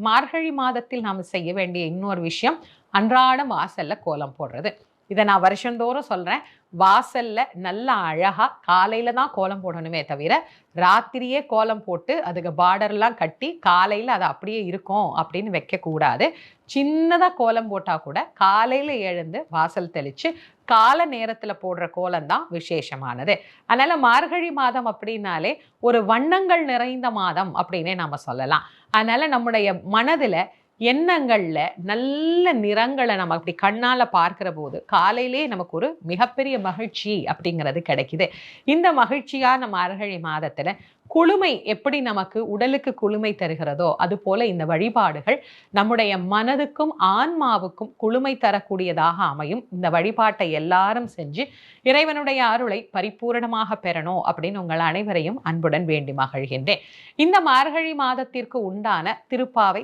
மார்கழி மாதத்தில் நாம் செய்ய வேண்டிய இன்னொரு விஷயம் அன்றாடம் வாசல்ல கோலம் போடுறது. இதை நான் வருஷந்தோறும் சொல்றேன். வாசல்ல நல்லா அழகா காலையில தான் கோலம் போடணுமே தவிர ராத்திரியே கோலம் போட்டு அதுக்கு பார்டர்லாம் கட்டி காலையில அது அப்படியே இருக்கும் அப்படின்னு வைக்கக்கூடாது. சின்னதா கோலம் போட்டா கூட காலையில எழுந்து வாசல் தெளிச்சு கால நேரத்துல போடுற கோலம் தான் விசேஷமானது. அதனால மார்கழி மாதம் அப்படின்னாலே ஒரு வண்ணங்கள் நிறைந்த மாதம் அப்படின்னே நாம சொல்லலாம். அதனால நம்முடைய மனதுல எண்ணங்கள்ல நல்ல நிறங்களை நம்ம அப்படி கண்ணால பார்க்கிற போது காலையிலே நமக்கு ஒரு மிகப்பெரிய மகிழ்ச்சி அப்படிங்கிறது கிடைக்குது. இந்த மகிழ்ச்சியான மார்கழி மாதத்துல குளுமை எப்படி நமக்கு உடலுக்கு குளுமை தருகிறதோ அது போல இந்த வழிபாடுகள் நம்முடைய மனதுக்கும் ஆன்மாவுக்கும் குளுமை தரக்கூடியதாக அமையும். இந்த வழிபாட்டை எல்லாரும் செஞ்சு இறைவனுடைய அருளை பரிபூரணமாக பெறணும் அப்படின்னு உங்கள் அனைவரையும் அன்புடன் வேண்டி மகிழ்கின்றேன். இந்த மார்கழி மாதத்திற்கு உண்டான திருப்பாவை